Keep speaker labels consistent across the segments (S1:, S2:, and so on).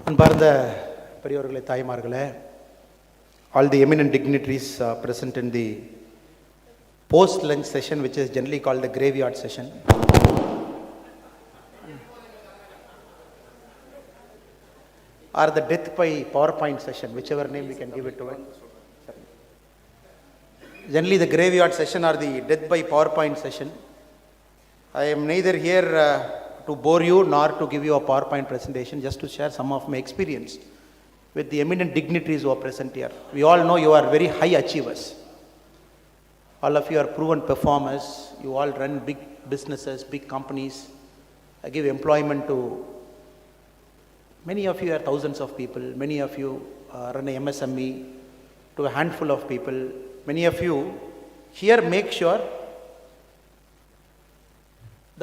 S1: அன்பார்ந்த பெரியோர்களே, தாய்மார்களே, all the eminent dignitaries present in the post-lunch session, which is generally called the graveyard session. Or the death by PowerPoint session, whichever name we can give it to it. Generally the graveyard session or the death by PowerPoint session. I am neither here to bore you nor to give you a PowerPoint presentation, just to share some of my experience with the eminent dignitaries who are present here. We all know you are very high achievers. All of you are proven performers. You all run big businesses, big companies, give employment to many of you are thousands of people. Many of you run a MSME to a handful of people. Many of you here make sure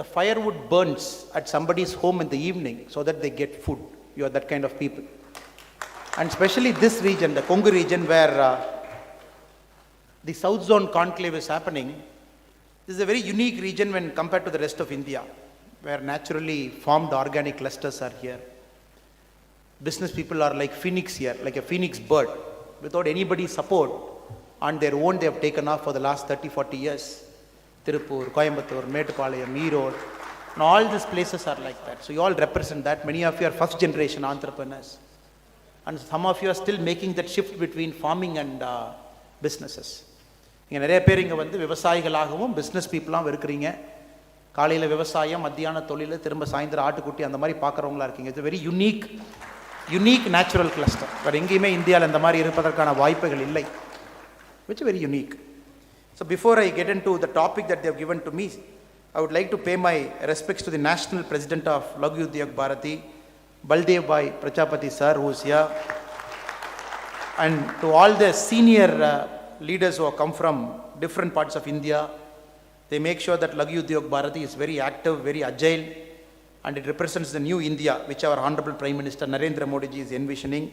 S1: the firewood burns at somebody's home in the evening so that they get food. You are that kind of people. And especially this region, the Kongu region, where the South Zone conclave is happening, this is a very unique region when compared to the rest of India, where naturally formed organic clusters are here. Business people are like phoenix here, like a phoenix bird. Without anybody's support, on their own they have taken off for the last 30-40 years. Tirupur, Coimbatore, Mettupalayam, Erode, and all these places are like that. So you all represent that. Many of you are first generation entrepreneurs. And some of you are still making that shift between farming and businesses. இங்கே நிறைய பேர் இங்கே வந்து விவசாயிகளாகவும் business பீப்புளாகவும் இருக்கிறீங்க. காலையில் விவசாயம், மத்தியான தொழில், திரும்ப சாயந்தரம் ஆட்டுக்குட்டி, அந்த மாதிரி பார்க்குறவங்களா இருக்கீங்க. It's very unique natural cluster. வேறு எங்கேயுமே இந்தியாவில் இந்த மாதிரி இருப்பதற்கான வாய்ப்புகள் இல்லை. Which very unique. So before I get into the topic that they have given to me, I would like to pay my respects to the National President of Laghu Udyog Bharati, Baldev Bhai Prajapati sir, who is here, and to all the senior leaders who have come from different parts of India. They make sure that Laghu Udyog Bharati is very active, very agile, and it represents the new India which our Honorable Prime Minister Narendra Modi ji is envisioning.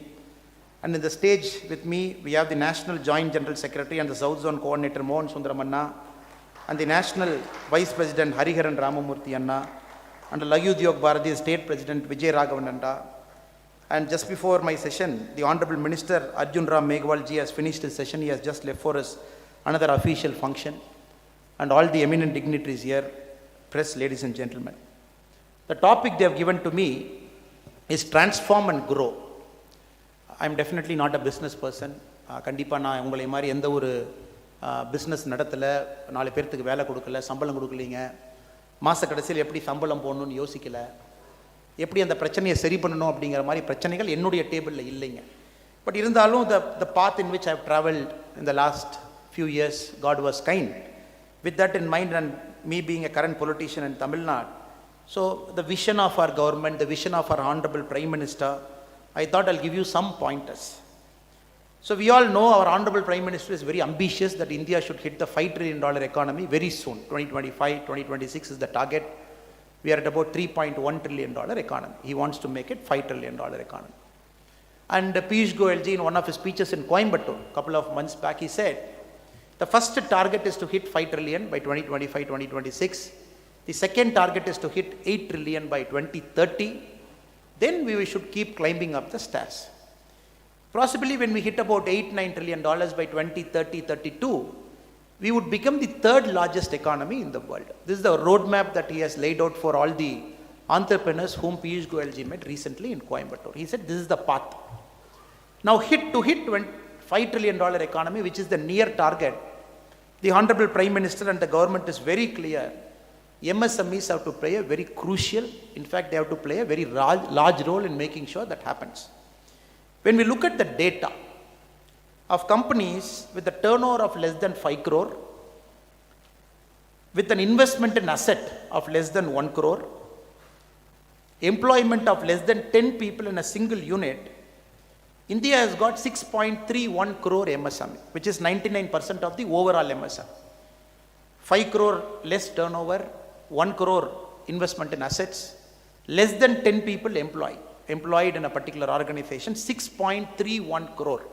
S1: And in the stage with me, we have the National Joint General Secretary and the South Zone Coordinator Mohan Sundaramanna, and the National Vice President Hariharan Ramamurthy Anna, and the Laghu Udyog Bharati State President Vijay Raghavananda. And just before my session, the Honorable Minister Arjun Ram Meghwal ji has finished his session. He has just left for us another official function. And all the eminent dignitaries here, press, ladies and gentlemen. The topic they have given to me is transform and grow. I am definitely not a business person. கண்டிப்பாக நான் உங்களை மாதிரி எந்த ஒரு business நடத்தலை, 4 பேர்த்துக்கு வேலை கொடுக்கல, சம்பளம் கொடுக்கலீங்க, மாத கடைசியில் எப்படி சம்பளம் போடணும்னு யோசிக்கலை, எப்படி அந்த பிரச்சனையை சரி பண்ணணும் அப்படிங்கிற மாதிரி பிரச்சனைகள் என்னுடைய டேபிளில் இல்லைங்க. பட் இருந்தாலும் the path in which I have traveled in the last few years, God was kind. With that in mind, and me being a current politician in Tamil Nadu, so the vision of our government, the vision of our Honorable Prime Minister, I thought I'll give you some pointers. So we all know our Honorable Prime Minister is very ambitious that India should hit the $5 trillion economy very soon. 2025, 2026 is the target. We are at about $3.1 trillion economy. He wants to make it $5 trillion economy. And Piyush Goyal ji, in one of his speeches in Coimbatore a couple of months back, he said, the first target is to hit 5 trillion by 2025, 2026. The second target is to hit 8 trillion by 2030. Then we should keep climbing up the stairs. Possibly when we hit about $8-9 trillion by 2030-32, we would become the 3rd largest economy in the world. This is the roadmap that he has laid out for all the entrepreneurs whom Piyush Goyal ji met recently in Coimbatore. He said this is the path. Now to hit $5 trillion economy, which is the near target, the Honorable Prime Minister and the government is very clear. MSMEs have to play a very crucial, in fact they have to play a very large role in making sure that happens. When we look at the data of companies with a turnover of less than 5 crore, with an investment in asset of less than 1 crore, employment of less than 10 people in a single unit, India has got 6.31 crore MSME, which is 99% of the overall MSME. 5 crore less turnover, 1 crore investment in assets, less than 10 people employed in a particular organization, 6.31 crore,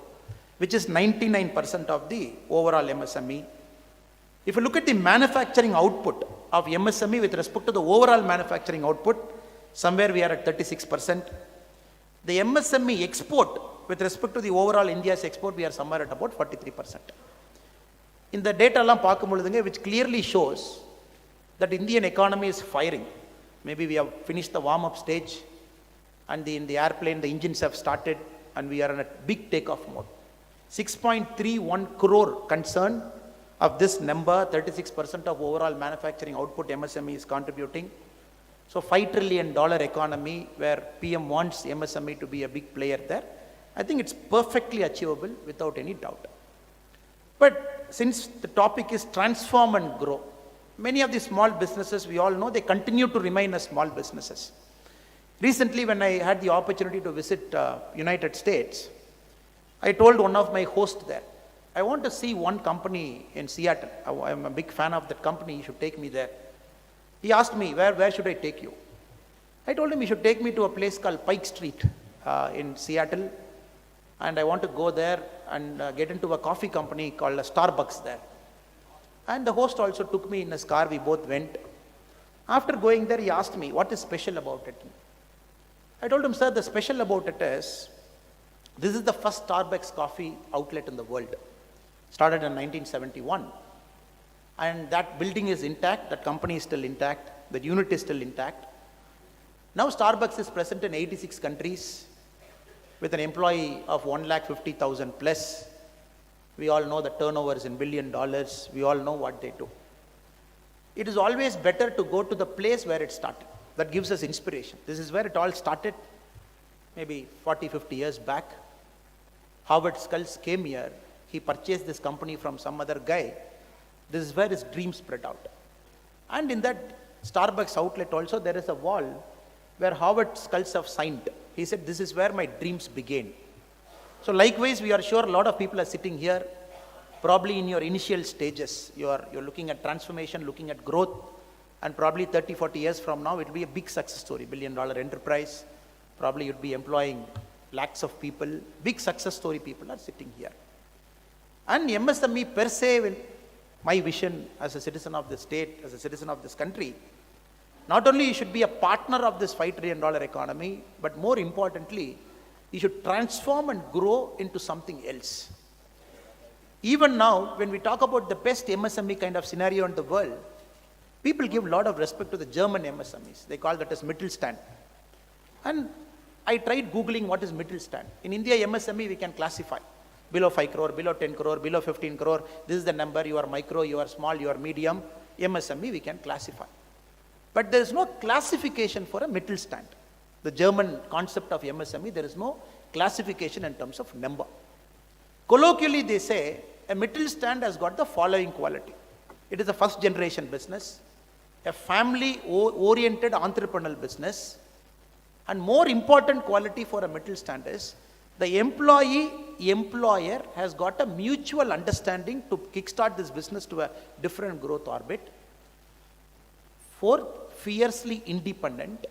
S1: which is 99% of the overall MSME. If you look at the manufacturing output of MSME with respect to the overall manufacturing output, somewhere we are at 36%. The MSME export, with respect to the overall India's export, we are somewhere at about 43%. In the data which clearly shows that Indian economy is firing. Maybe we have finished the warm-up stage, and in the airplane, the engines have started, and we are in a big takeoff mode. 6.31 crore concern. Of this number, 36% of overall manufacturing output MSME is contributing. So $5 trillion economy where PM wants MSME to be a big player there. I think it's perfectly achievable without any doubt. But since the topic is transform and grow, many of the small businesses, we all know, they continue to remain as small businesses. Recently, when I had the opportunity to visit United States, I told one of my hosts there, I want to see one company in Seattle. I'm a big fan of that company. You should take me there. He asked me, where should I take you? I told him he should take me to a place called Pike Street in Seattle. And I want to go there and get into a coffee company called Starbucks there. And the host also took me in his car. We both went. After going there, he asked me, what is special about it? I told him, sir, the special about it is, this is the first Starbucks coffee outlet in the world. Started in 1971. And that building is intact, that company is still intact, that unit is still intact. Now Starbucks is present in 86 countries with an employee of 150,000 plus. We all know the turnover is in $1 billion. We all know what they do. It is always better to go to the place where it started. That gives us inspiration. This is where it all started, maybe 40, 50 years back. Howard Schultz came here. He purchased this company from some other guy. This is where his dream spread out. And in that Starbucks outlet also, there is a wall where Howard Schultz have signed. He said, this is where my dreams began. So likewise, we are sure a lot of people are sitting here, probably in your initial stages. You're looking at transformation, looking at growth, and probably 30, 40 years from now, it will be a big success story, $1 billion enterprise. Probably you'd be employing lakhs of people. Big success story people are sitting here. And MSME per se, my vision as a citizen of the state, as a citizen of this country, not only you should be a partner of this $5 trillion economy, but more importantly, you should transform and grow into something else. Even now, when we talk about the best MSME kind of scenario in the world, people give a lot of respect to the German MSMEs. They call that as Mittelstand. And I tried Googling what is Mittelstand. In India, MSME we can classify. Below 5 crore, below 10 crore, below 15 crore. This is the number. You are micro, you are small, you are medium. MSME we can classify. But there is no classification for a Mittelstand. The German concept of MSME, there is no classification in terms of number. Colloquially, they say a Mittelstand has got the following quality. It is a first generation business, a family oriented entrepreneurial business, and more important quality for a Mittelstand is the employer has got a mutual understanding to kickstart this business to a different growth orbit. Fourth, fiercely independent.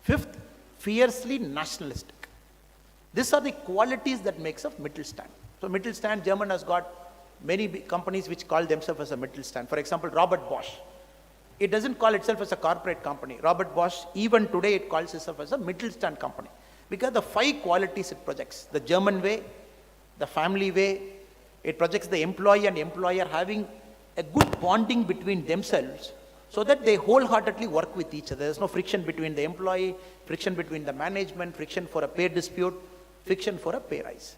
S1: Fifth, fiercely nationalistic. These are the qualities that makes up Mittelstand. So Mittelstand, German has got many companies which call themselves as a Mittelstand. For example, Robert Bosch. It doesn't call itself as a corporate company. Robert Bosch, even today, it calls itself as a Mittelstand company. Because the 5 qualities it projects, the German way, the family way, it projects the employee and employer having a good bonding between themselves so that they wholeheartedly work with each other. There's no friction between the employee, friction between the management, friction for a pay dispute, friction for a pay rise.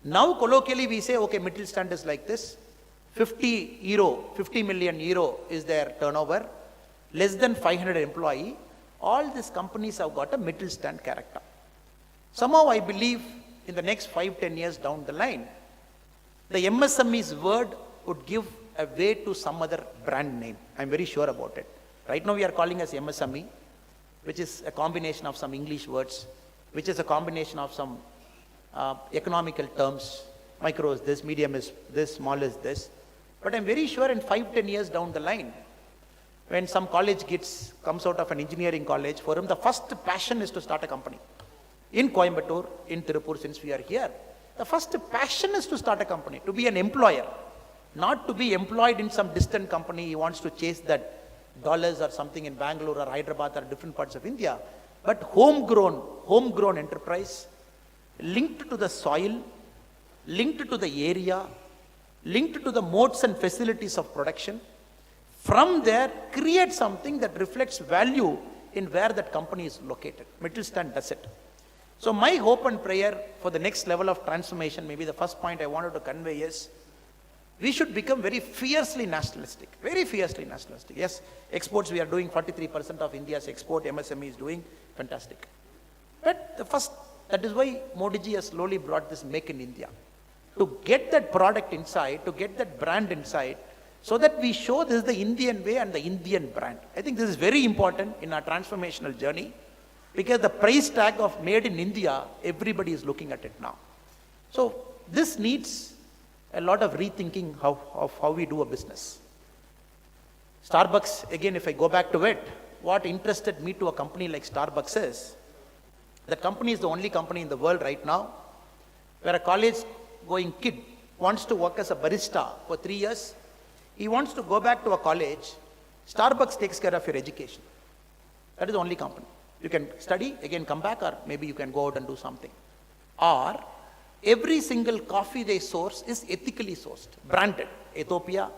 S1: Now, colloquially, we say, okay, Mittelstand is like this. 50 million euro is their turnover, less than 500 employee. All these companies have got a Mittelstand character. Somehow I believe in the next 5-10 years down the line, the MSME's word would give a way to some other brand name. I'm very sure about it. Right now we are calling as MSME, which is a combination of some English words, which is a combination of some economical terms. Micro is this, medium is this, small is this. But I'm very sure in 5-10 years down the line, when some college kids comes out of an engineering college, for him the first passion is to start a company. In Coimbatore, in Tirupur, since we are here, the first passion is to start a company, to be an employer, not to be employed in some distant company. He wants to chase that dollars or something in Bangalore or Hyderabad or different parts of India. but homegrown enterprise, linked to the soil, linked to the area, linked to the modes and facilities of production. From there, create something that reflects value in where that company is located. Mittelstand does it. So my hope and prayer for the next level of transformation, maybe the first point I wanted to convey is, we should become very fiercely nationalistic, very fiercely nationalistic. Yes, exports we are doing, 43% of India's export MSME is doing, fantastic. But that is why Modi ji has slowly brought this Make in India. To get that product inside, to get that brand inside, so that we show this is the Indian way and the Indian brand. I think this is very important in our transformational journey, because the price tag of made in India, everybody is looking at it now. So this needs a lot of rethinking of how we do a business. Starbucks, again, if I go back to it, what interested me to a company like Starbucks is, that company is the only company in the world right now where a college-going kid wants to work as a barista for 3 years. He wants to go back to a college. Starbucks takes care of your education. That is the only company. You can study, again come back, or maybe you can go out and do something. Or every single coffee they source is ethically sourced, branded. Ethiopia,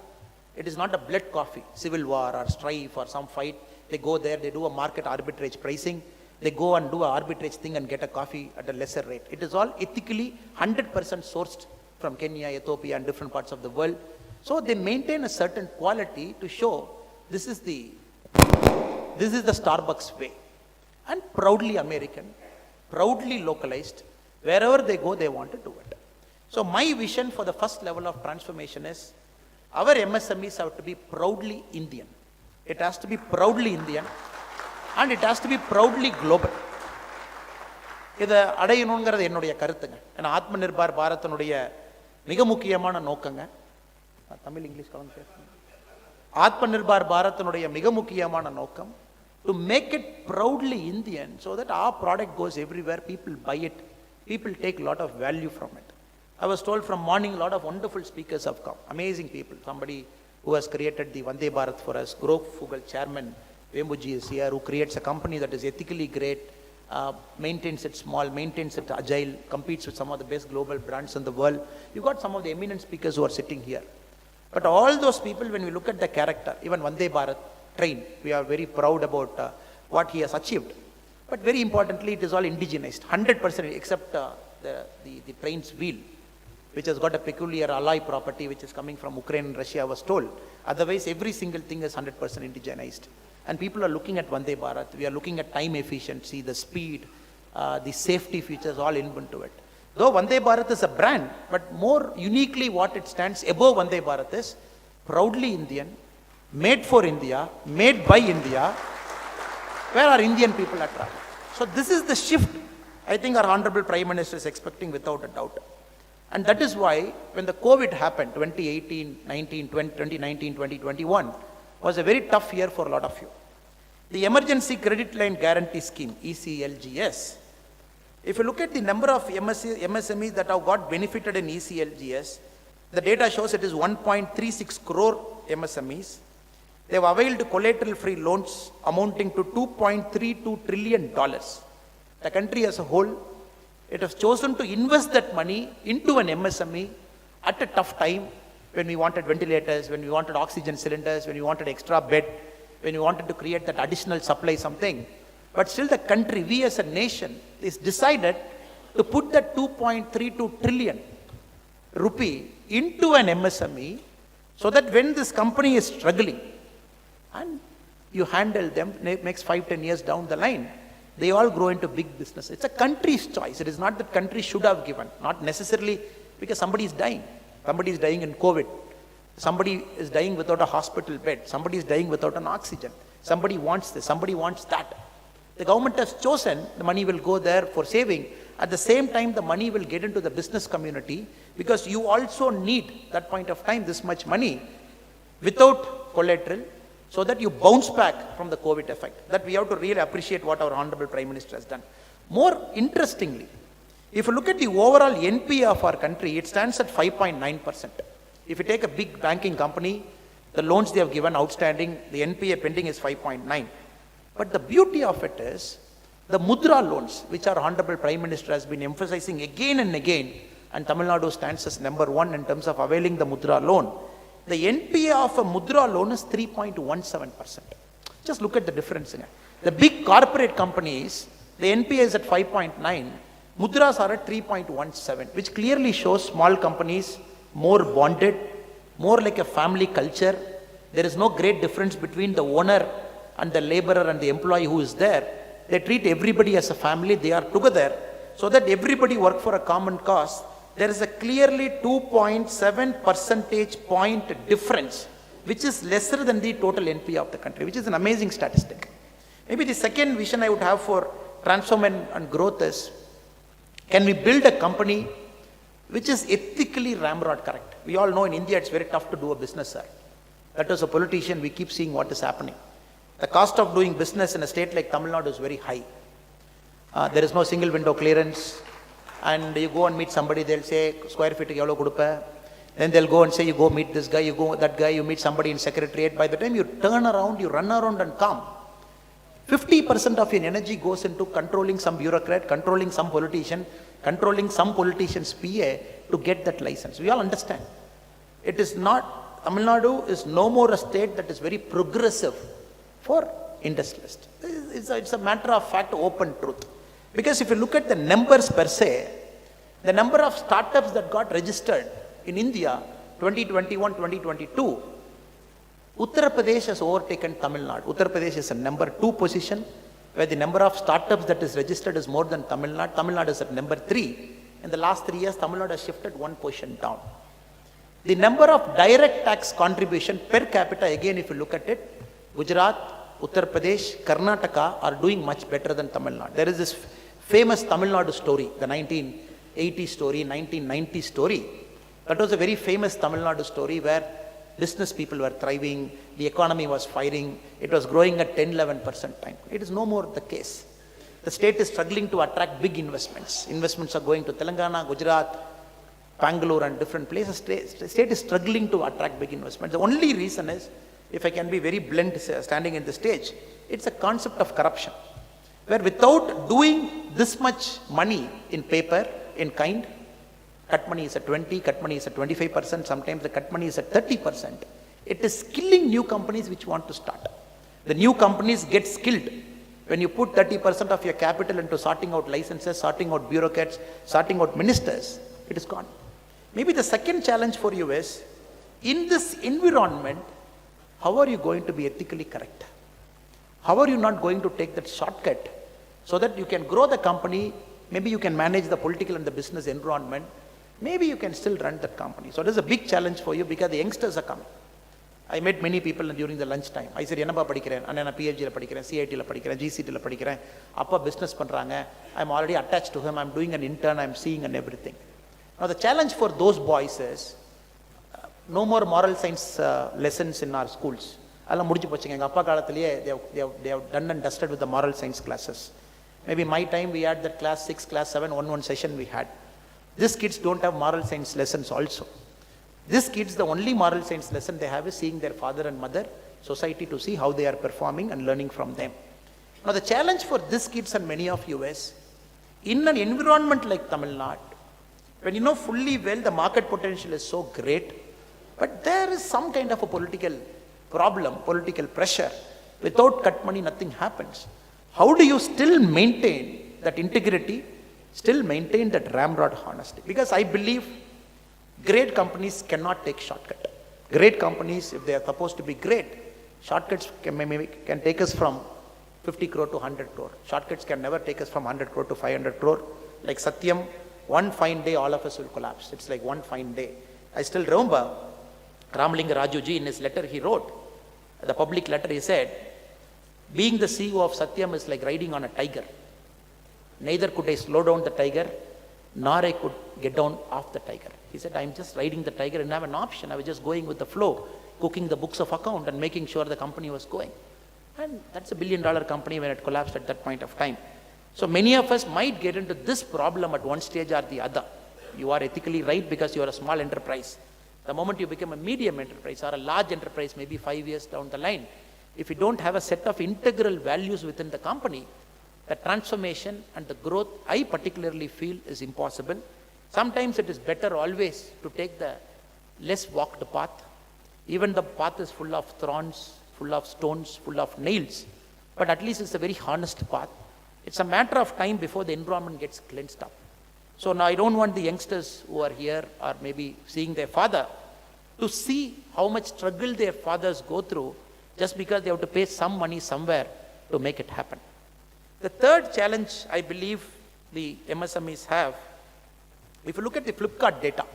S1: it is not a blood coffee, civil war or strife or some fight. They go there, they do a market arbitrage pricing. They go and do an arbitrage thing and get a coffee at a lesser rate. It is all ethically 100% sourced from Kenya, Ethiopia and different parts of the world. So they maintain a certain quality to show this is the Starbucks way. And proudly American, proudly localized. Wherever they go, they want to do it. So my vision for the first level of transformation is, our MSMEs have to be proudly Indian. It has to be proudly Indian, and it has to be proudly global. இதை அடையணுங்கிறது என்னுடைய கருத்துங்க. ஏன்னா ஆத்மநிர்பார் பாரதனுடைய மிக முக்கியமான நோக்கங்க. Tamil English கலந்து பேசுங்க. ஆத்மநிர்பார் பாரதனுடைய மிக முக்கியமான நோக்கம், to make it proudly Indian, so that our product goes everywhere, people buy it, people take a lot of value from it. I was told from morning, a lot of wonderful speakers have come, amazing people. Somebody who has created the Vande Bharat for us, Grove Fugal chairman, Vembuji is here, who creates a company that is ethically great, maintains it small, maintains it agile, competes with some of the best global brands in the world. You got some of the eminent speakers who are sitting here. But all those people, when we look at the character, even Vande Bharat train, we are very proud about what he has achieved. But very importantly, it is all indigenized, 100% except the train's wheel, which has got a peculiar alloy property which is coming from Ukraine and Russia, I was told. Otherwise, every single thing is 100% indigenized. And people are looking at Vande Bharat. We are looking at time efficiency, the speed, the safety features, all inbuilt to it. Though Vande Bharat is a brand, but more uniquely what it stands above Vande Bharat is proudly Indian, made for India, made by India, where our Indian people are traveling. So this is the shift I think our Honorable Prime Minister is expecting without a doubt. And that is why when the COVID happened, 2018, 19, 2019, 2021, was a very tough year for a lot of you. The Emergency Credit Line Guarantee Scheme, ECLGS, if you look at the number of MSMEs that have got benefited in ECLGS, the data shows it is 1.36 crore MSMEs. They have availed collateral-free loans amounting to $2.32 trillion. The country as a whole, it has chosen to invest that money into an MSME at a tough time when we wanted ventilators, when we wanted oxygen cylinders, when we wanted extra bed, when we wanted to create that additional supply something. But still the country, we as a nation, is decided to put that 2.32 trillion rupee into an MSME so that when this company is struggling and you handle them next 5-10 years down the line, they all grow into big business. It's a country's choice. It is not that country should have given, not necessarily because somebody is dying. Somebody is dying in COVID. Somebody is dying without a hospital bed. Somebody is dying without an oxygen. Somebody wants this, somebody wants that. The government has chosen, the money will go there for saving. At the same time, the money will get into the business community because you also need, that point of time, this much money without collateral so that you bounce back from the COVID effect. That we have to really appreciate what our Honorable Prime Minister has done. More interestingly, if you look at the overall NPA of our country, it stands at 5.9%. If you take a big banking company, the loans they have given outstanding, the NPA pending is 5.9. But the beauty of it is, The Mudra loans, which our Honorable Prime Minister has been emphasizing again and again, and Tamil Nadu stands as number one in terms of availing the Mudra loan. The NPA of a Mudra loan is 3.17%. Just look at the difference. The big corporate companies, the NPA is at 5.9, Mudras are at 3.17, which clearly shows small companies more bonded, more like a family culture. There is no great difference between the owner and the laborer and the employee who is there. They treat everybody as a family, they are together, so that everybody work for a common cause. There is a clearly 2.7 percentage point difference, which is lesser than the total NPA of the country, which is an amazing statistic. Maybe the second vision I would have for transform and growth is, can we build a company which is ethically ramrod correct? We all know in India it's very tough to do a business, sir. That as a politician, we keep seeing what is happening. The cost of doing business in a state like Tamil Nadu is very high. There is no single window clearance. And you go and meet somebody, they'll say, square feet yellow kudupa. Then they'll go and say, you go meet this guy, you go that guy, you meet somebody in secretariat. By the time you turn around, you run around and come. 50% of your energy goes into controlling some bureaucrat, controlling some politician, controlling some politician's PA to get that license. We all understand. It is not, Tamil Nadu is no more a state that is very progressive for industrialists. It's a matter of fact, open truth. Because if you look at the numbers per se, the number of startups that got registered in India 2021-2022, Uttar Pradesh has overtaken Tamil Nadu. Uttar Pradesh is a number 2 position, where the number of startups that is registered is more than Tamil Nadu. Tamil Nadu is at number 3. In the last 3 years, Tamil Nadu has shifted 1 position down. The number of direct tax contribution per capita, again if you look at it, Gujarat, Uttar Pradesh, Karnataka are doing much better than Tamil Nadu. There is this famous Tamil Nadu story, the 1980 story, 1990 story. That was a very famous Tamil Nadu story where business people were thriving, the economy was firing, it was growing at 10-11% time. It is no more the case. The state is struggling to attract big investments. Investments are going to Telangana, Gujarat, Bangalore and different places. The state is struggling to attract big investments. The only reason is, if I can be very blunt standing in the stage, it's a concept of corruption, where without doing this much money in paper, in kind, cut money is at 20, cut money is at 25%, sometimes the cut money is at 30%. It is killing new companies which want to start. The new companies get skilled. When you put 30% of your capital into sorting out licenses, sorting out bureaucrats, sorting out ministers, it is gone. Maybe the second challenge for you is, in this environment, how are you going to be ethically correct? How are you not going to take that shortcut so that you can grow the company? Maybe you can manage the political and the business environment. Maybe you can still run that company. So it is a big challenge for you because the youngsters are coming. I met many people during the lunch time. I said, "Enna padikren, anna PhD la padikren, CIT la padikren, GCT la padikren, appa business pandranga. I'm already attached to him. I'm doing an intern. I'm seeing and everything." Now the challenge for those boys is no more moral science lessons in our schools. Alla mudichu pochunga. Enga appa kaalathiliye they have done and dusted with the moral science classes. Maybe my time we had that class 6, class 7, one session we had. These kids don't have moral science lessons also. These kids, the only moral science lesson they have is seeing their father and mother, society, to see how they are performing and learning from them. Now the challenge for these kids and many of you is, in an environment like Tamil Nadu, when you know fully well the market potential is so great, but there is some kind of a political problem, political pressure. Without cut money, nothing happens. How do you still maintain that integrity, still maintain that ramrod honesty? Because I believe great companies cannot take shortcut. Great companies, if they are supposed to be great, shortcuts can take us from 50 crore to 100 crore. Shortcuts can never take us from 100 crore to 500 crore. Like Satyam, one fine day all of us will collapse. It's like one fine day. I still remember Ramlinga Rajuji, in his letter he wrote, the public letter, he said, being the CEO of Satyam is like riding on a tiger. Neither could I slow down the tiger, nor I could get down off the tiger. He said, I'm just riding the tiger and I have an option. I was just going with the flow, cooking the books of account and making sure the company was going. And that's $1 billion company when it collapsed at that point of time. So many of us might get into this problem at one stage or the other. You are ethically right because you are a small enterprise. The moment you become a medium enterprise or a large enterprise, maybe 5 years down the line, if you don't have a set of integral values within the company, the transformation and the growth, I particularly feel, is impossible. Sometimes it is better always to take the less walked path. Even the path is full of thorns, full of stones, full of nails, but at least it's a very honest path. It's a matter of time before the environment gets cleansed up. So now I don't want the youngsters who are here or maybe seeing their father to see how much struggle their fathers go through just because they have to pay some money somewhere to make it happen. The third challenge I believe the MSMEs have, if you look at the Flipkart data,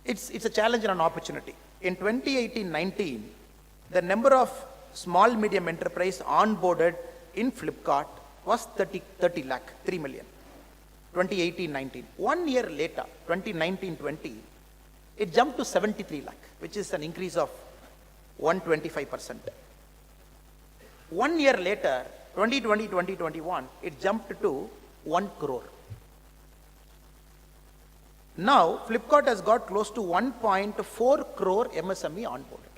S1: it's a challenge and an opportunity. In 2018-19, the number of small medium enterprise onboarded in Flipkart was 30 lakh, 3 million. 2018-19. 1 year later, 2019-20, it jumped to 73 lakh, which is an increase of 125%. 1 year later, 2020-2021, it jumped to 1 crore. Now, Flipkart has got close to 1.4 crore MSME onboarded.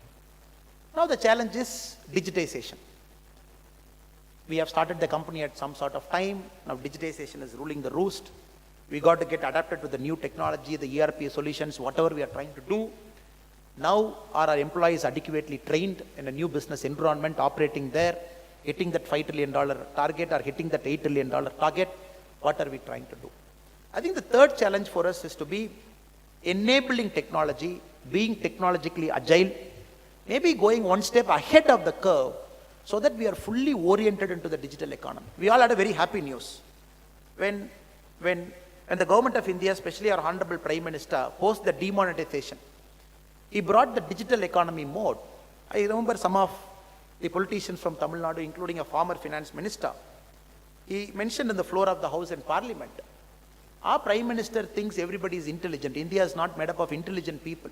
S1: Now, the challenge is digitization. We have started the company at some sort of time. Now, digitization is ruling the roost. We got to get adapted to the new technology, the ERP solutions, whatever we are trying to do. Now, are our employees adequately trained in a new business environment, operating there, hitting that $5 trillion target or hitting that $8 trillion target? What are we trying to do? I think the third challenge for us is to be enabling technology, being technologically agile, maybe going one step ahead of the curve so that we are fully oriented into the digital economy. We all had a very happy news. When the government of India, especially our Honorable Prime Minister, post the demonetization, he brought the digital economy mode. I remember some of the politicians from Tamil Nadu, including a former finance minister, he mentioned in the floor of the House in Parliament, our Prime Minister thinks everybody is intelligent. India is not made up of intelligent people.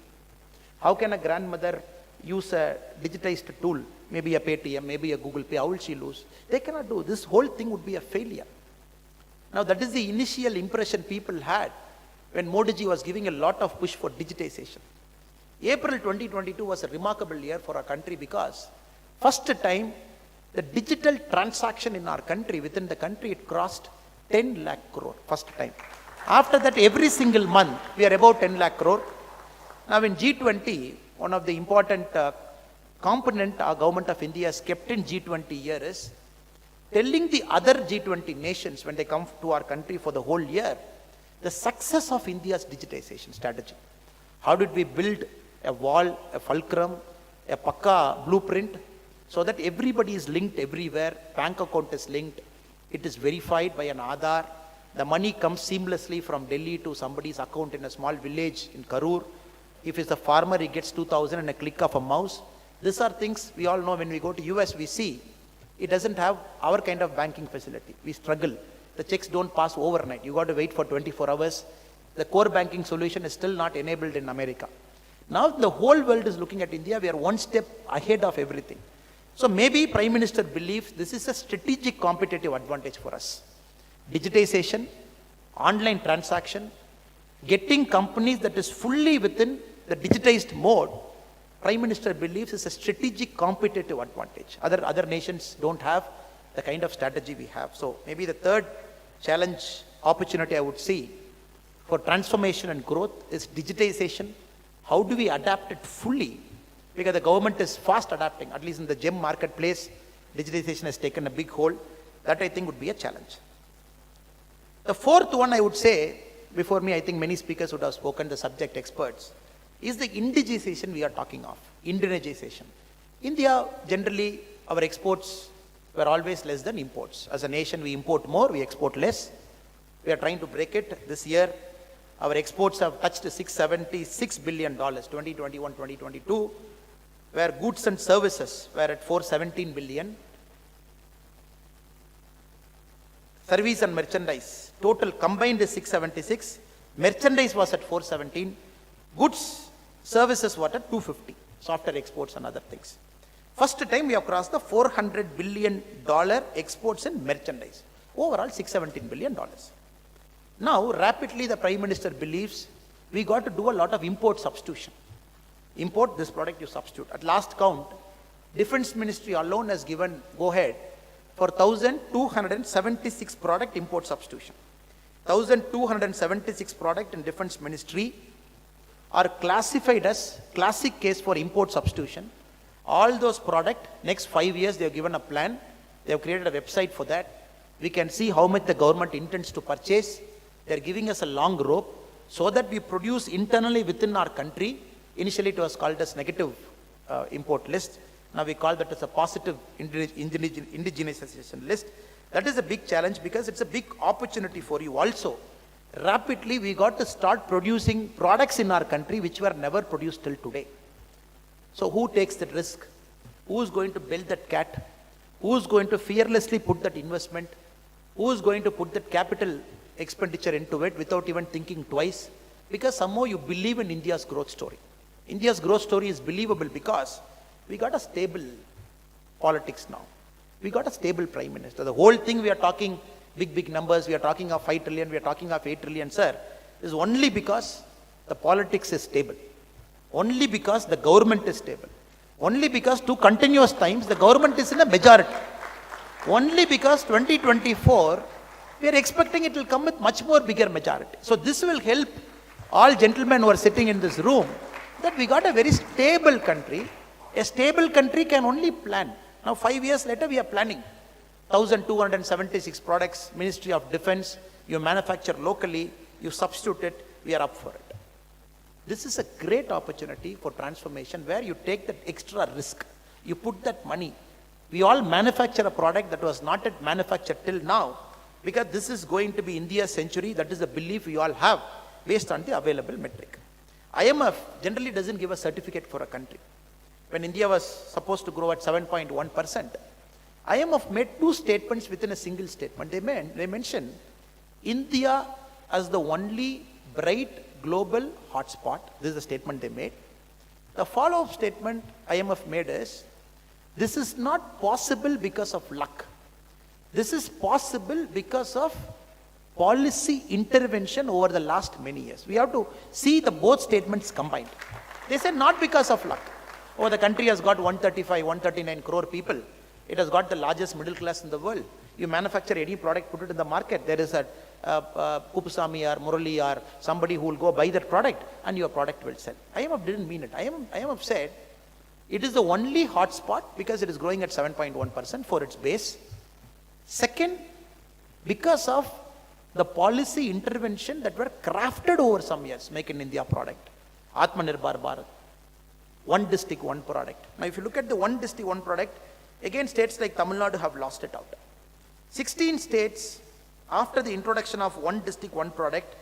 S1: How can a grandmother use a digitized tool, maybe a Paytm, maybe a Google Pay? How will she lose? They cannot do. This whole thing would be a failure. Now, that is the initial impression people had when Modi ji was giving a lot of push for digitization. April 2022 was a remarkable year for our country because first time the digital transaction in our country, within the country, it crossed 10 lakh crore, first time. After that, every single month, we are about 10 lakh crore. Now in G20, one of the important component our government of India has kept in G20 year is telling the other G20 nations when they come to our country for the whole year, the success of India's digitization strategy. How did we build a wall, a fulcrum, a pakka blueprint so that everybody is linked everywhere, bank account is linked, it is verified by an Aadhaar, the money comes seamlessly from Delhi to somebody's account in a small village in Karur. If it's a farmer, he gets 2,000 in a click of a mouse. These are things we all know. When we go to US, we see it doesn't have our kind of banking facility. We struggle. The checks don't pass overnight. You got to wait for 24 hours. The core banking solution is still not enabled in America. Now the whole world is looking at India. We are one step ahead of everything. So maybe Prime Minister believes this is a strategic competitive advantage for us. Digitization, online transaction, getting companies that is fully within the digitized mode, Prime Minister believes is a strategic competitive advantage. Other nations don't have the kind of strategy we have. So maybe the third challenge, opportunity I would see for transformation and growth is digitization. How do we adapt it fully? Because the government is fast adapting, at least in the gem marketplace, digitization has taken a big hold. That I think would be a challenge. The fourth one I would say, before me I think many speakers would have spoken, the subject experts, is the indigenization we are talking of, indigenization. India, generally, our exports were always less than imports. As a nation, we import more, we export less. We are trying to break it. This year, our exports have touched $676 billion, 2021-2022, where goods and services were at $417 billion. Service and merchandise, total combined is 676. Merchandise was at 417. Goods, services were at 250. Software exports and other things. First time we have crossed the $400 billion exports in merchandise. Overall, $617 billion. Now, rapidly the Prime Minister believes we got to do a lot of import substitution. Import this product, you substitute. At last count, Defense Ministry alone has given go ahead for 1,276 product import substitution. 1,276 product in Defense Ministry are classified as classic case for import substitution. All those product, next 5 years they have given a plan. They have created a website for that. We can see how much the government intends to purchase. They are giving us a long rope so that we produce internally within our country. Initially it was called as negative import list. Now we call that as a positive indigenization list. That is a big challenge because it's a big opportunity for you also. Rapidly we got to start producing products in our country which were never produced till today. So who takes that risk? Who is going to build that cat? Who is going to fearlessly put that investment? Who is going to put that capital expenditure into it without even thinking twice? Because somehow you believe in India's growth story. India's growth story is believable because we got a stable politics now. We got a stable prime minister. The whole thing we are talking big numbers, we are talking of 5 trillion, we are talking of 8 trillion, sir, is only because the politics is stable. Only because the government is stable. Only because 2 continuous times the government is in a majority. Only because 2024 we are expecting it will come with much more bigger majority. So this will help all gentlemen who are sitting in this room that we got a very stable country. A stable country can only plan. Now 5 years later we are planning. 1,276 products, Ministry of Defense, you manufacture locally, you substitute it, we are up for it. This is a great opportunity for transformation where you take that extra risk. You put that money. We all manufacture a product that was not yet manufactured till now because this is going to be India's century. That is the belief we all have based on the available metric. IMF generally doesn't give a certificate for a country. When India was supposed to grow at 7.1%, IMF made 2 statements within a single statement. They mentioned India as the only bright global hotspot. This is the statement they made. The follow-up statement IMF made is, this is not possible because of luck. This is possible because of policy intervention over the last many years. We have to see the both statements combined. They said not because of luck. Oh, the country has got 135, 139 crore people. It has got the largest middle class in the world. You manufacture any product, put it in the market. There is a Kupusami or Murali or somebody who will go buy that product and your product will sell. IMF didn't mean it. IMF said it is the only hot spot because it is growing at 7.1% for its base. Second, because of the policy intervention that were crafted over some years, Make in India product, Atmanirbhar Bharat, one district, one product. Now if you look at the one district, one product, again states like Tamil Nadu have lost it out. 16 states after the introduction of one district, one product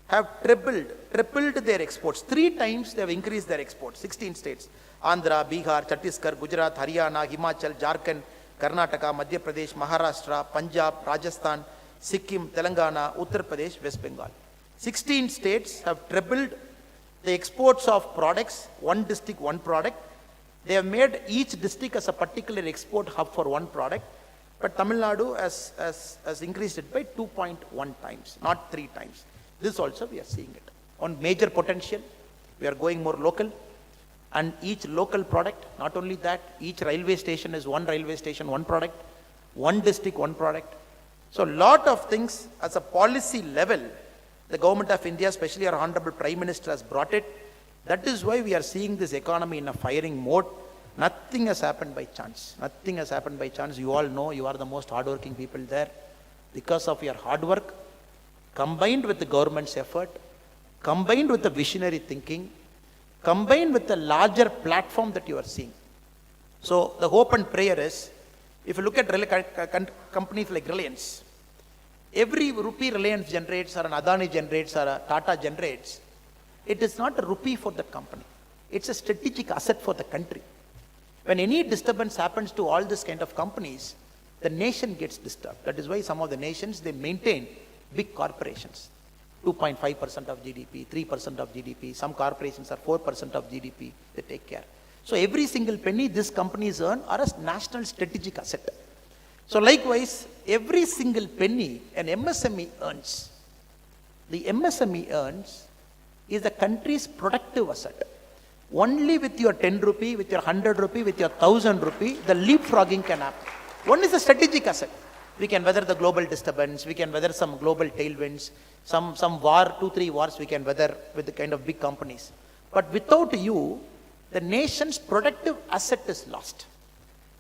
S1: have tripled their exports. 3 times they have increased their exports. 16 states. Andhra, Bihar, Chhattisgarh, Gujarat, Haryana, Himachal, Jharkhand, Karnataka, Madhya Pradesh, Maharashtra, Punjab, Rajasthan, Sikkim, Telangana, Uttar Pradesh, West Bengal. 16 states have tripled the exports of products, one district, one product. They have made each district as a particular export hub for one product. But Tamil Nadu has increased it by 2.1 times, not 3 times. This also we are seeing it. On major potential, we are going more local. And each local product, not only that, each railway station is one railway station, one product, one district, one product. So lot of things as a policy level, the government of India, especially our Honorable Prime Minister has brought it. That is why we are seeing this economy in a firing mode. Nothing has happened by chance. Nothing has happened by chance. You all know you are the most hardworking people there. Because of your hard work, combined with the government's effort, combined with the visionary thinking, combined with the larger platform that you are seeing. So the hope and prayer is, if you look at companies like Reliance, every rupee Reliance generates or an Adani generates or a Tata generates, it is not a rupee for that company. It's a strategic asset for the country. When any disturbance happens to all this kind of companies, the nation gets disturbed. That is why some of the nations, they maintain big corporations. 2.5% of GDP, 3% of GDP, some corporations are 4% of GDP, they take care. So every single penny these companies earn are a national strategic asset. So likewise, every single penny an MSME earns, the MSME earns is the country's productive asset. Only with your 10 rupee, with your 100 rupee, with your 1000 rupee, the leapfrogging can happen. One is a strategic asset. We can weather the global disturbance, we can weather some global tailwinds, some war, 2-3 wars we can weather with the kind of big companies. But without you, the nation's productive asset is lost.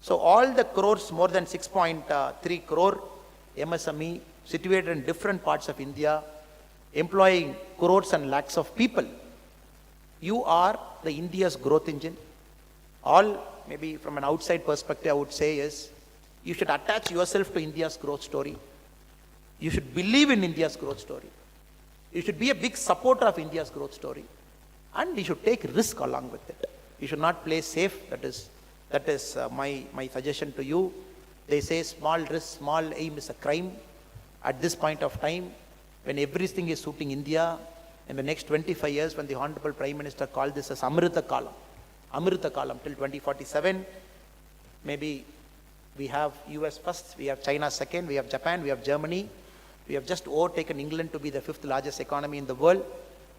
S1: So all the crores, more than 6.3 crore MSME situated in different parts of India, employing crores and lakhs of people, you are the India's growth engine. All, maybe from an outside perspective, I would say is, you should attach yourself to India's growth story. You should believe in India's growth story. You should be a big supporter of India's growth story. And you should take risk along with it. You should not play safe. That is my suggestion to you. They say small risk, small aim is a crime. At this point of time, when everything is suiting India, in the next 25 years, when the Honorable Prime Minister called this as Amrita Kalam till 2047, maybe we have US first, we have China second, we have Japan, we have Germany. We have just overtaken England to be the 5th largest economy in the world.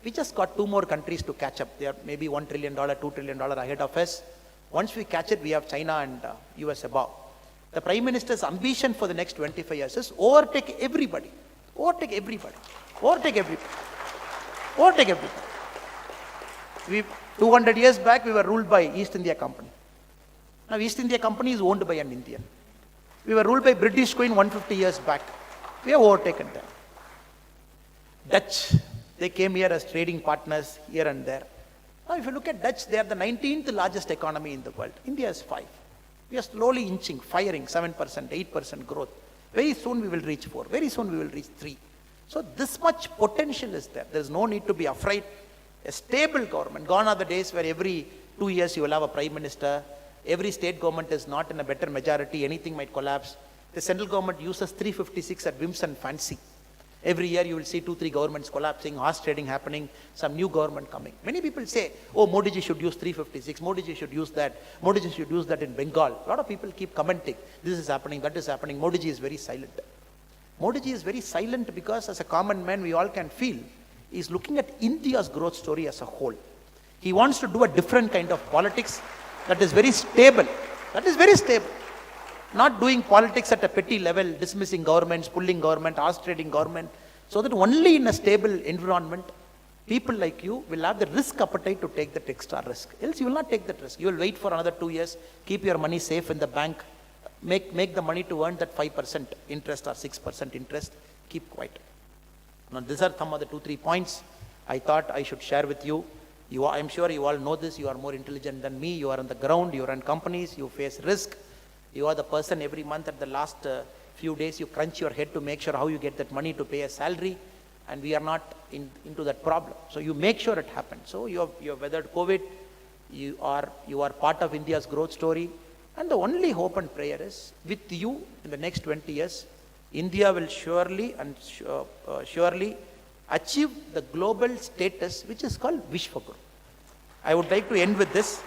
S1: We just got 2 more countries to catch up. They are maybe $1 trillion, $2 trillion ahead of us. Once we catch it, we have China and US above. The Prime Minister's ambition for the next 25 years is overtake everybody. Overtake everybody. Overtake everybody. Overtake everybody. 200 years back, we were ruled by East India Company. Now, East India Company is owned by an Indian. We were ruled by British Queen 150 years back. We have overtaken them. Dutch, they came here as trading partners here and there. Now, if you look at Dutch, they are the 19th largest economy in the world. India is 5. We are slowly inching, firing 7%, 8% growth. Very soon we will reach 4. Very soon we will reach 3. So this much potential is there. There is no need to be afraid. A stable government. Gone are the days where every 2 years you will have a prime minister. Every state government is not in a better majority. Anything might collapse. The central government uses 356 at whims and fancy. Every year you will see 2-3 governments collapsing, horse trading happening, some new government coming. Many people say, oh, Modi ji should use 356, Modi ji should use that, Modi ji should use that in Bengal. A lot of people keep commenting, this is happening, that is happening. Modi ji is very silent. Modi ji is very silent because as a common man we all can feel, he is looking at India's growth story as a whole. He wants to do a different kind of politics that is very stable. That is very stable. Not doing politics at a petty level, dismissing governments, pulling government, horse trading government, so that only in a stable environment, people like you will have the risk appetite to take that extra risk. Else you will not take that risk. You will wait for another 2 years, keep your money safe in the bank, make the money to earn that 5% interest or 6% interest, keep quiet. Now these are some of the 2-3 points I thought I should share with you. I'm sure you all know this, you are more intelligent than me, you are on the ground, you run companies, you face risk. You are the person every month at the last few days, you crunch your head to make sure how you get that money to pay a salary, and we are not into that problem. So you make sure it happens. So you have weathered COVID, you are part of India's growth story, and the only hope and prayer is with you in the next 20 years, India will surely achieve the global status which is called Vishwaguru. I would like to end with this.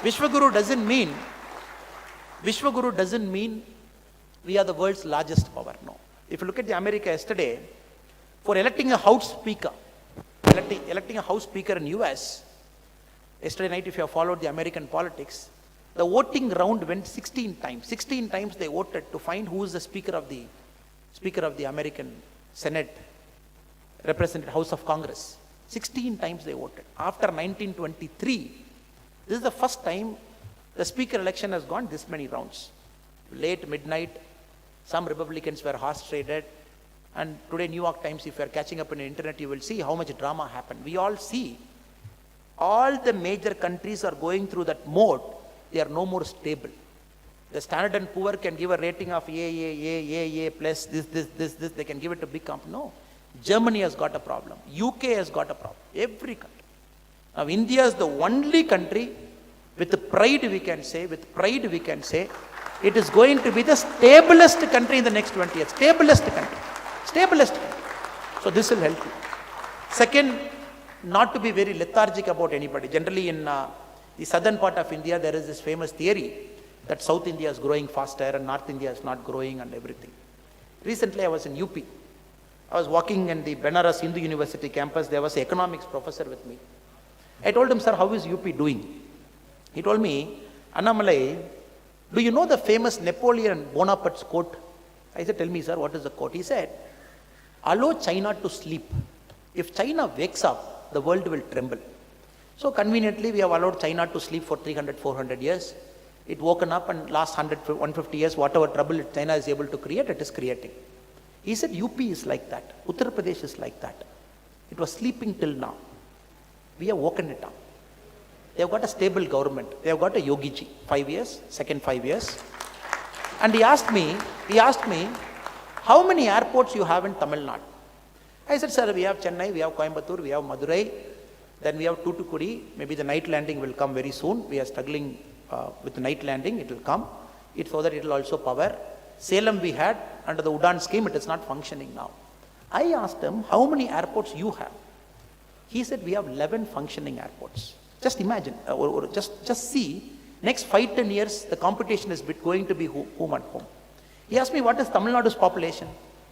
S1: Vishwaguru doesn't mean we are the world's largest power. No. If you look at the America yesterday, for electing a House Speaker, in US, yesterday night, if you have followed the American politics, the voting round went 16 times. 16 times they voted to find who is the Speaker of the American Senate, represented House of Congress. 16 times they voted. After 1923, this is the first time the speaker election has gone this many rounds. Late midnight, some Republicans were horse traded, and today New York Times, if you are catching up on the internet, you will see how much drama happened. We all see all the major countries are going through that mode. They are no more stable. The Standard & Poor can give a rating of A plus this, they can give it to big company. No. Germany has got a problem. UK has got a problem. Every country. Now India is the only country, with pride we can say, it is going to be the stablest country in the next 20 years. Stablest country. So this will help you. Second, not to be very lethargic about anybody. Generally in the southern part of India, there is this famous theory that South India is growing faster and North India is not growing and everything. Recently I was in UP. I was walking in the Benares Hindu University campus. There was an economics professor with me. I told him, sir, how is UP doing? He told me, Annamalai, Do you know the famous Napoleon Bonaparte's quote? I said, tell me, sir, what is the quote? He said, allow China to sleep. If China wakes up, the world will tremble. So conveniently, we have allowed China to sleep for 300, 400 years. It woken up and last 100, 150 years, whatever trouble China is able to create, it is creating. He said, UP is like that. Uttar Pradesh is like that. It was sleeping till now. We have woken it up. They have got a stable government. They have got a Yogi ji, 5 years, second 5 years. And he asked me, how many airports you have in Tamil Nadu? I said, sir, we have Chennai, we have Coimbatore, we have Madurai, then we have Toothukudi. Maybe the night landing will come very soon. We are struggling with the night landing. It will come. So that it will also power. Salem we had under the Udan scheme. It is not functioning now. I asked him, how many airports you have? He said, we have 11 functioning airports. Just imagine, or just see, next 5-10 years, the competition is going to be whom and whom. He asked me, what is Tamil Nadu's population?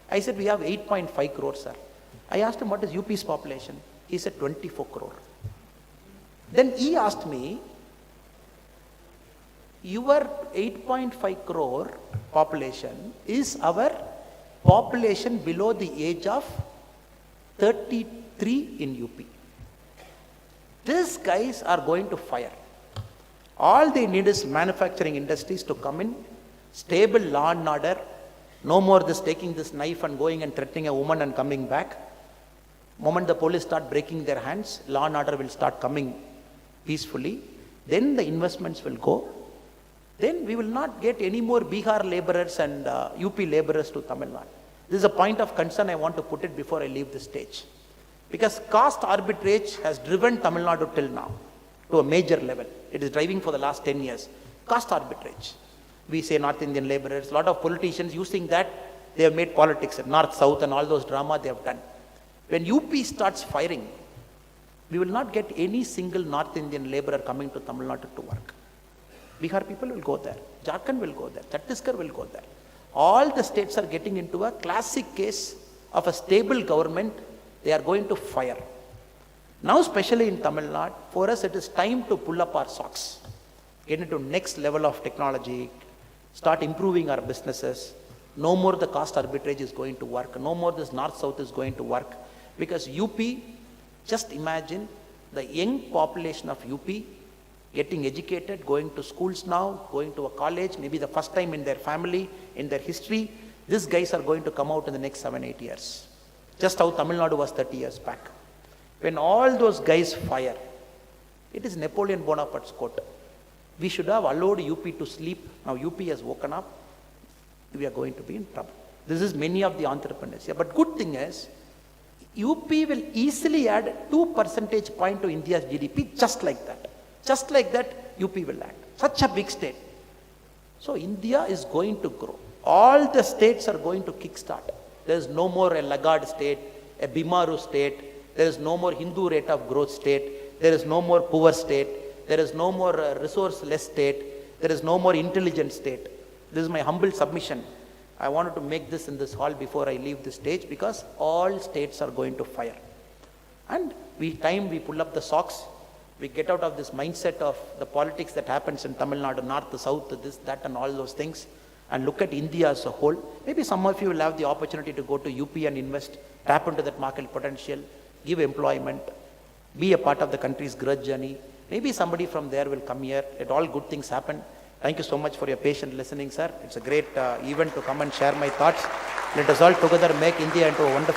S1: I said, we have 8.5 crores, sir. I asked him, what is UP's population? He said, 24 crore. Then he asked me, your 8.5 crore population is our population below the age of 33 in UP. These guys are going to fire. All they need is manufacturing industries to come in, stable law and order, no more this taking this knife and going and threatening a woman and coming back. Moment the police start breaking their hands, law and order will start coming peacefully. Then the investments will go. Then we will not get any more Bihar laborers and UP laborers to Tamil Nadu. This is a point of concern I want to put it before I leave the stage. Because caste arbitrage has driven Tamil Nadu till now to a major level. It is driving for the last 10 years. Caste arbitrage. We say North Indian laborers, a lot of politicians using that, they have made politics, North, South and all those drama they have done. When UP starts firing, we will not get any single North Indian laborer coming to Tamil Nadu to work. Bihar people will go there. Jharkhand will go there. Chhattisgarh will go there. All the states are getting into a classic case of a stable government. They are going to fire. Now, especially in Tamil Nadu, for us it is time to pull up our socks, get into next level of technology, start improving our businesses. No more the caste arbitrage is going to work. No more this North-South is going to work. Because UP, just imagine the young population of UP getting educated, going to schools now, going to a college, maybe the first time in their family, in their history. These guys are going to come out in the next 7-8 years. Just how Tamil Nadu was 30 years back. When all those guys fire, it is Napoleon Bonaparte's quote. We should have allowed UP to sleep. Now UP has woken up. We are going to be in trouble. This is many of the entrepreneurs here. But good thing is, UP will easily add 2 percentage point to India's GDP just like that. Just like that, UP will add. Such a big state. So India is going to grow. All the states are going to kickstart. There is no more a laggard state, a Bimaru state. There is no more Hindu rate of growth state. There is no more poor state. There is no more resource-less state. There is no more intelligent state. This is my humble submission. I wanted to make this in this hall before I leave the stage because all states are going to fire. And we pull up the socks. We get out of this mindset of the politics that happens in Tamil Nadu, North, South, this, that and all those things, and look at India as a whole. Maybe some of you will have the opportunity to go to UP and invest, tap into that market potential, give employment, be a part of the country's growth journey. Maybe somebody from there will come here. Let all good things happen. Thank you so much for your patient listening, sir. It's a great event to come and share my thoughts. Let us all together make India into a wonderful